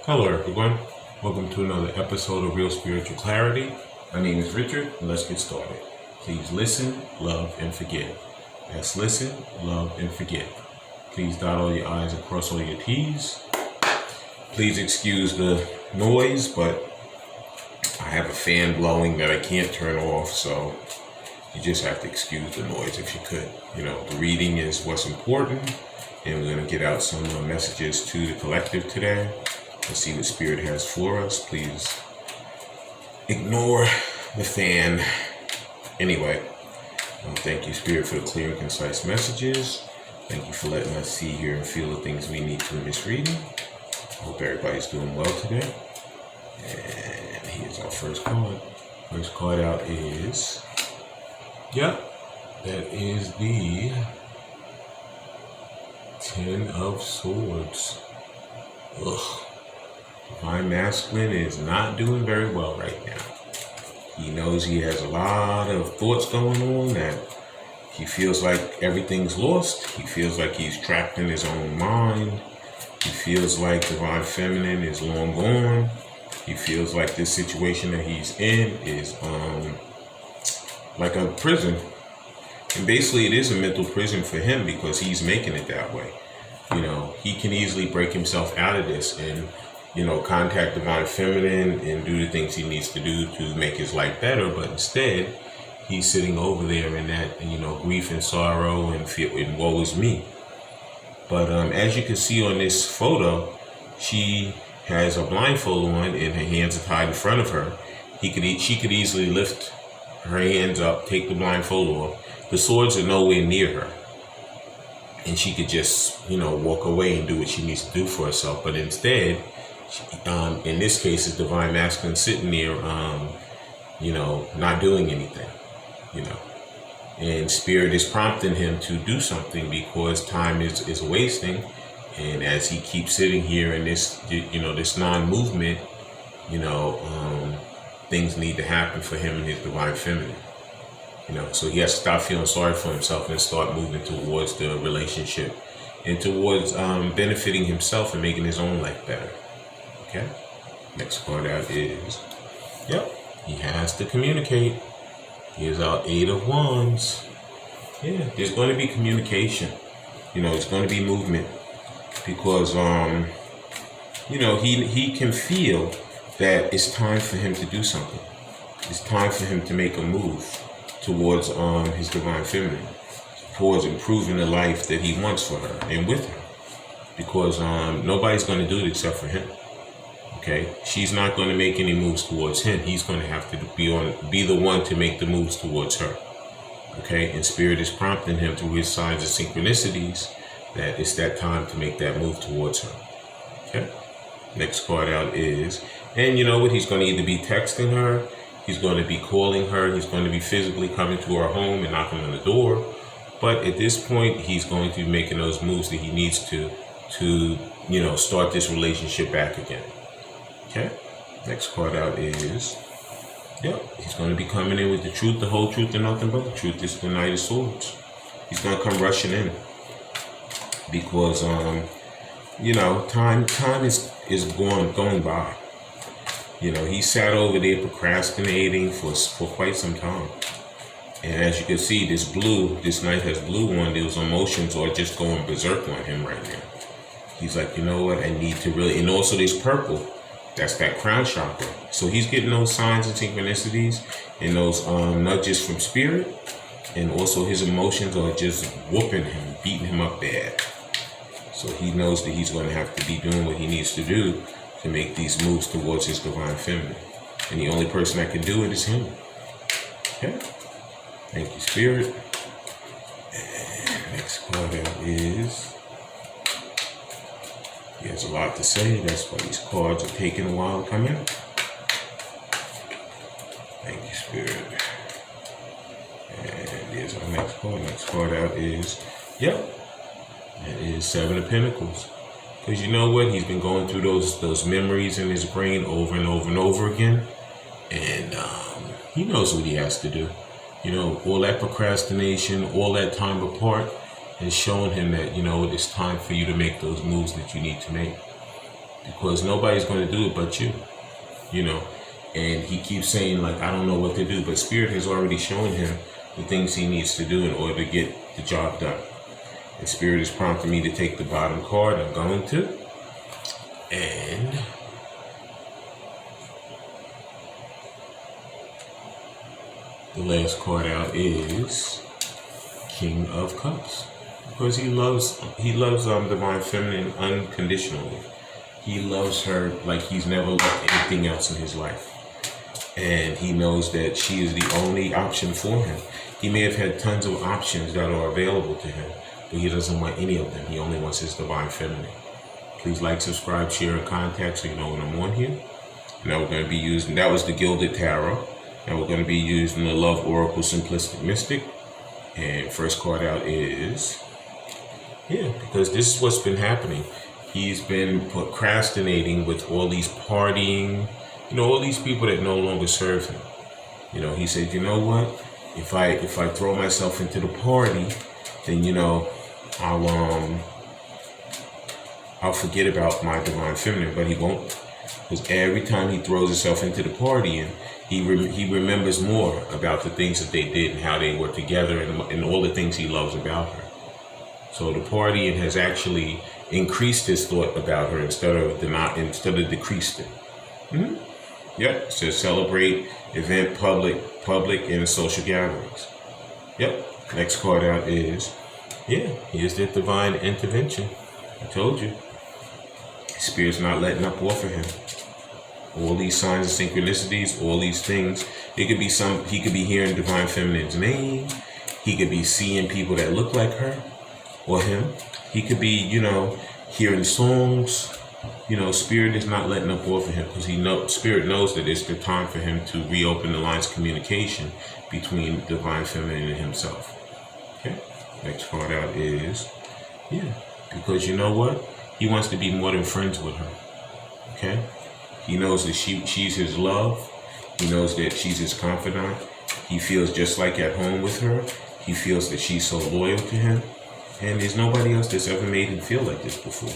Hello, everyone. Welcome to another episode of Real Spiritual Clarity. My name is Richard, and let's get started. Please listen, love, and forgive. That's listen, love, and forgive. Please dot all your I's and cross all your T's. Please excuse the noise, but I have a fan blowing that I can't turn off, so you just have to excuse the noise if you could. The reading is what's important, and we're going to get out some messages to the collective today. Let's see what Spirit has for us. Please ignore the fan. Anyway, thank you, Spirit, for the clear and concise messages. Thank you for letting us see, hear, and feel the things we need to in this reading. I hope everybody's doing well today. And here's our first card. First card out is, that is the Ten of Swords. Ugh. Divine Masculine is not doing very well right now. He knows he has a lot of thoughts going on, that he feels like everything's lost. He feels like he's trapped in his own mind. He feels like Divine Feminine is long gone. He feels like this situation that he's in is like a prison. And basically it is a mental prison for him because he's making it that way. He can easily break himself out of this and contact Divine Feminine and do the things he needs to do to make his life better. But instead, he's sitting over there in that, grief and sorrow and woe is me. But as you can see on this photo, she has a blindfold on and her hands are tied in front of her. She could easily lift her hands up, take the blindfold off. The swords are nowhere near her. And she could just, walk away and do what she needs to do for herself. But instead, in this case, it's Divine Masculine sitting there, not doing anything, and Spirit is prompting him to do something because time is wasting. And as he keeps sitting here in this, this non-movement, things need to happen for him and his Divine Feminine, so he has to stop feeling sorry for himself and start moving towards the relationship and towards benefiting himself and making his own life better. Okay, next card out is, he has to communicate. Here's our Eight of Wands. There's going to be communication. It's going to be movement because, he can feel that it's time for him to do something. It's time for him to make a move towards his Divine Feminine, towards improving the life that he wants for her and with her, because nobody's going to do it except for him. Okay, she's not going to make any moves towards him. He's going to have to be the one to make the moves towards her. Okay, and Spirit is prompting him through his signs and synchronicities that it's that time to make that move towards her. Okay, next card out is, and you know what? He's going to either be texting her, he's going to be calling her, he's going to be physically coming to her home and knocking on the door. But at this point, he's going to be making those moves that he needs to start this relationship back again. Okay, next card out is, he's going to be coming in with the truth, the whole truth, and nothing but the truth. This is the Knight of Swords. He's going to come rushing in because, time is going by. He sat over there procrastinating for quite some time. And as you can see, this Knight has blue on. Those emotions are just going berserk on him right now. He's like, you know what, I need to really, and also there's purple. That's that crown chakra. So he's getting those signs and synchronicities and those nudges from Spirit. And also his emotions are just whooping him, beating him up bad. So he knows that he's going to have to be doing what he needs to do to make these moves towards his Divine Feminine. And the only person that can do it is him. Okay. Thank you, Spirit. And next card out is, he has a lot to say. That's why these cards are taking a while to come in. Thank you, Spirit. And here's our next card. Next card out is, that is Seven of Pentacles. Because you know what? He's been going through those memories in his brain over and over and over again. And he knows what he has to do. All that procrastination, all that time apart, has shown him that, it's time for you to make those moves that you need to make. because nobody's going to do it but you, you know. And he keeps saying, like, I don't know what to do, but Spirit has already shown him the things he needs to do in order to get the job done. And Spirit is prompting me to take the bottom card. I'm going to. And the last card out is King of Cups. Because he loves Divine Feminine unconditionally. He loves her like he's never loved anything else in his life. And he knows that she is the only option for him. He may have had tons of options that are available to him, but he doesn't want any of them. He only wants his Divine Feminine. Please like, subscribe, share, and contact so you know when I'm on here. Now we're going to be using, that was the Gilded Tarot. Now we're going to be using the Love Oracle Simplistic Mystic. And first card out is, because this is what's been happening. He's been procrastinating with all these partying, all these people that no longer serve him. He said, you know what? If I throw myself into the party, then I'll forget about my Divine Feminine, but he won't. Because every time he throws himself into the party, and he remembers more about the things that they did and how they were together and all the things he loves about her. So the partying has actually increased his thought about her instead of decreased it. Mm-hmm. Yep. So celebrate, event, public, and social gatherings. Yep. Next card out is, here's the divine intervention. I told you. Spirit's not letting up off of him. All these signs and synchronicities, all these things. He could be hearing Divine Feminine's name. He could be seeing people that look like her or him. He could be, hearing songs. Spirit is not letting up off of him because Spirit knows that it's the time for him to reopen the lines of communication between Divine Feminine and himself. Okay. Next card out is, because you know what? He wants to be more than friends with her. Okay. He knows that she's his love. He knows that she's his confidant. He feels just like at home with her. He feels that she's so loyal to him. And there's nobody else that's ever made him feel like this before.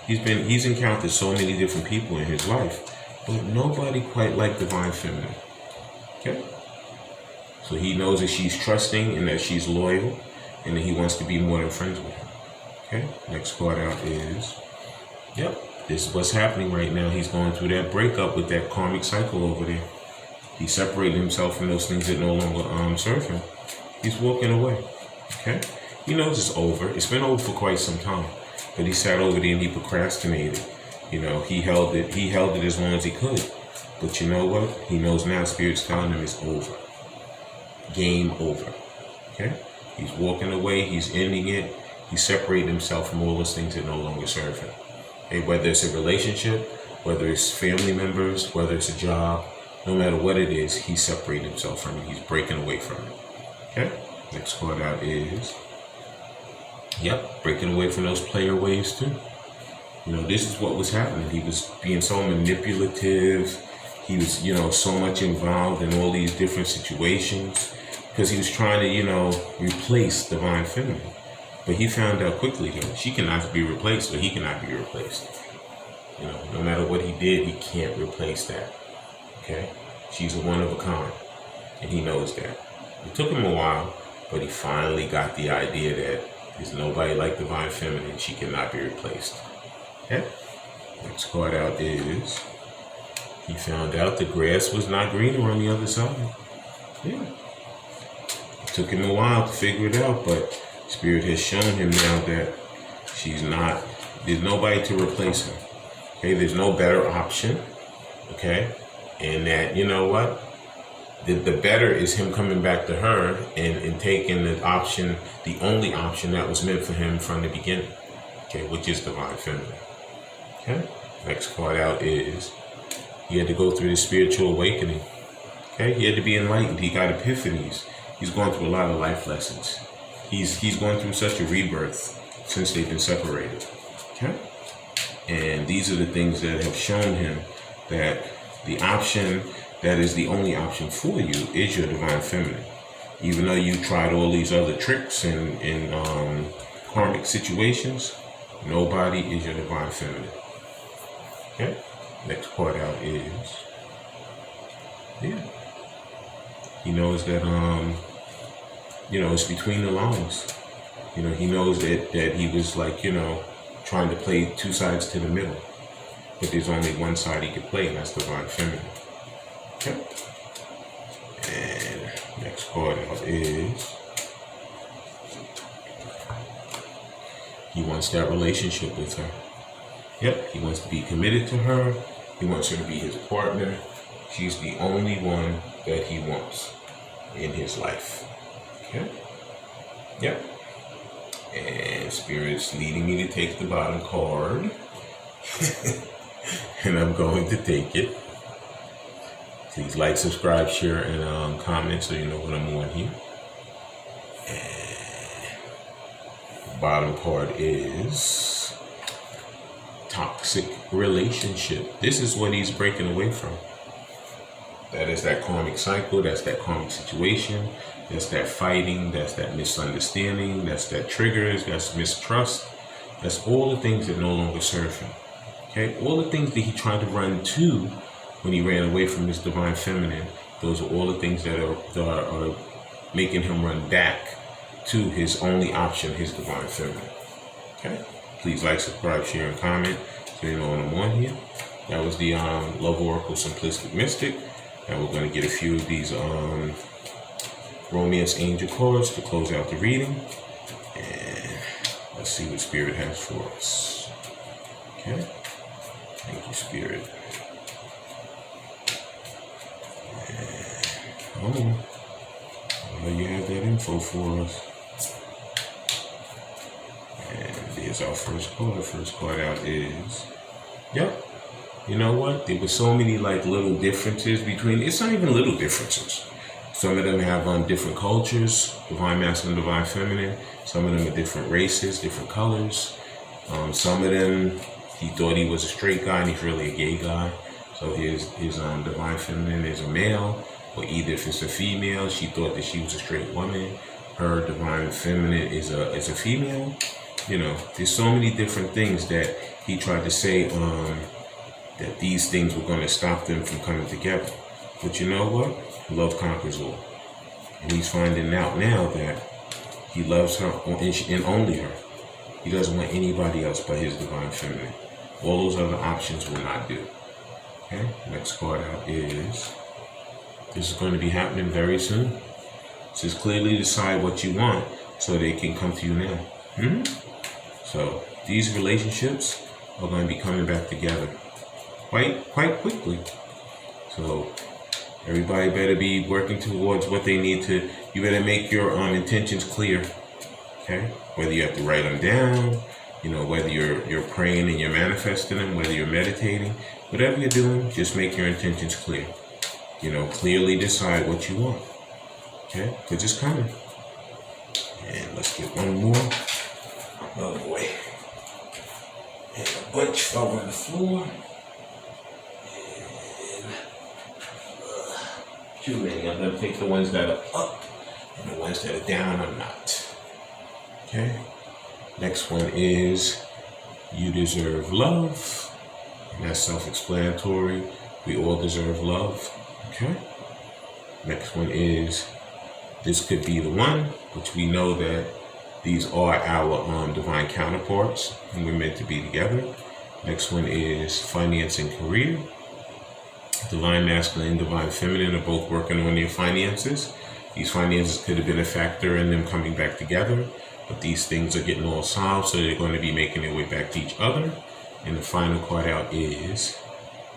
He's encountered so many different people in his life, but nobody quite like Divine Feminine. Okay? So he knows that she's trusting and that she's loyal and that he wants to be more than friends with her. Okay? Next card out is, this is what's happening right now. He's going through that breakup with that karmic cycle over there. He separated himself from those things that no longer serve him. He's walking away. Okay? He knows it's over. It's been over for quite some time. But he sat over there and he procrastinated. He held it as long as he could. But you know what? He knows now Spirit's telling him it's over. Game over. Okay? He's walking away. He's ending it. He's separating himself from all those things that no longer serve him. Okay? Whether it's a relationship, whether it's family members, whether it's a job, no matter what it is, he's separating himself from it. He's breaking away from it. Okay? Next card out is, breaking away from those player ways too. This is what was happening. He was being so manipulative. He was, so much involved in all these different situations because he was trying to, replace Divine Feminine. But he found out quickly that she cannot be replaced or he cannot be replaced. No matter what he did, he can't replace that. Okay? She's a one of a kind. And he knows that. It took him a while, but he finally got the idea that there's nobody like Divine Feminine. She cannot be replaced. Okay? Next card out is, he found out the grass was not greener on the other side. It took him a while to figure it out, but Spirit has shown him now that there's nobody to replace her. Okay? There's no better option. Okay? And that, you know what? The better is him coming back to her and taking the option, the only option that was meant for him from the beginning, okay, which is Divine Feminine. Okay, next card out is, he had to go through the spiritual awakening. Okay, he had to be enlightened. He got epiphanies. He's going through a lot of life lessons. He's going through such a rebirth since they've been separated. Okay, and these are the things that have shown him that the option that is the only option for you is your Divine Feminine. Even though you tried all these other tricks in karmic situations, nobody is your Divine Feminine. Okay. Next card out is, yeah. He knows that it's between the lines. He knows that he was like, trying to play two sides to the middle. But there's only one side he could play, and that's divine feminine. Okay. And next card out is, he wants that relationship with her. Yep, he wants to be committed to her. He wants her to be his partner. She's the only one that he wants in his life. Okay? Yep. And Spirit's leading me to take the bottom card. And I'm going to take it. Please like, subscribe, share, and comment so you know when I'm on here. And the bottom card is toxic relationship. This is what he's breaking away from. That is that karmic cycle. That's that karmic situation. That's that fighting. That's that misunderstanding. That's that triggers. That's mistrust. That's all the things that no longer serve him. Okay? All the things that he tried to run to when he ran away from his divine feminine. Those are all the things that are making him run back to his only option, his divine feminine. Okay? Please like, subscribe, share, and comment so you know when I'm on here. That was the Love Oracle Simplistic Mystic. Now we're going to get a few of these Romance Angel cards to close out the reading. And let's see what Spirit has for us. Okay. Thank you, Spirit. And, you have that info for us. And there's our first card. First card out is, yep. You know what? There were so many little differences between, it's not even little differences. Some of them have different cultures, divine masculine, divine feminine. Some of them are different races, different colors. Some of them, he thought he was a straight guy and he's really a gay guy. So his divine feminine is a male, or either if it's a female, she thought that she was a straight woman. Her divine feminine is a female. There's so many different things that he tried to say, that these things were going to stop them from coming together. But you know what? Love conquers all. And he's finding out now that he loves her and only her. He doesn't want anybody else but his divine feminine. All those other options will not do. Okay? Next card out is, this is going to be happening very soon. It says clearly decide what you want so they can come to you now. So these relationships are going to be coming back together quite quickly. So everybody better be working towards what they need to. You better make your intentions clear. Okay? Whether you have to write them down, whether you're praying and you're manifesting them, whether you're meditating, whatever you're doing, just make your intentions clear. Clearly decide what you want. Okay? Because it's coming. And let's get one more. Oh boy. And a bunch fell on the floor. Too many. I'm going to take the ones that are up, and the ones that are down are not. Okay? Next one is, you deserve love. And that's self-explanatory. We all deserve love. Okay? Next one is, this could be the one, which we know that these are our divine counterparts, and we're meant to be together. Next one is finance and career. Divine masculine and divine feminine are both working on their finances. These finances could have been a factor in them coming back together, but these things are getting all solved, so they're going to be making their way back to each other. And the final card out is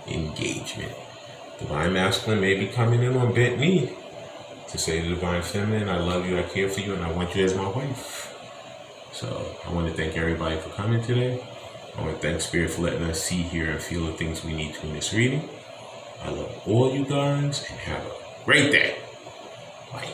engagement. Divine masculine may be coming in on bent knee to say to divine feminine, I love you, I care for you, and I want you as my wife. So I want to thank everybody for coming today. I want to thank Spirit for letting us see, hear, and feel the things we need to in this reading. I love all you guys, and have a great day. Bye.